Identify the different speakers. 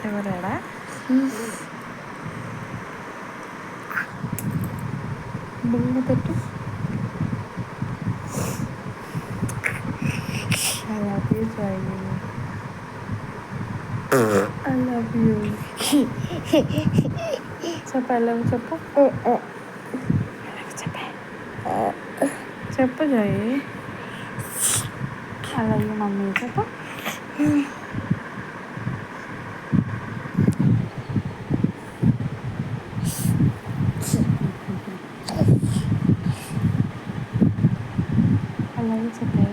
Speaker 1: ఎవరాడా బుల్ల పెట్టు. I love you Sai. I love you చెప్పు. I love చెప్పు. చెప్పు జాయి. ఐ లవ్ యూ మమ్మీ చెప్పు. ఐ లవ్ యూ చెప్పే.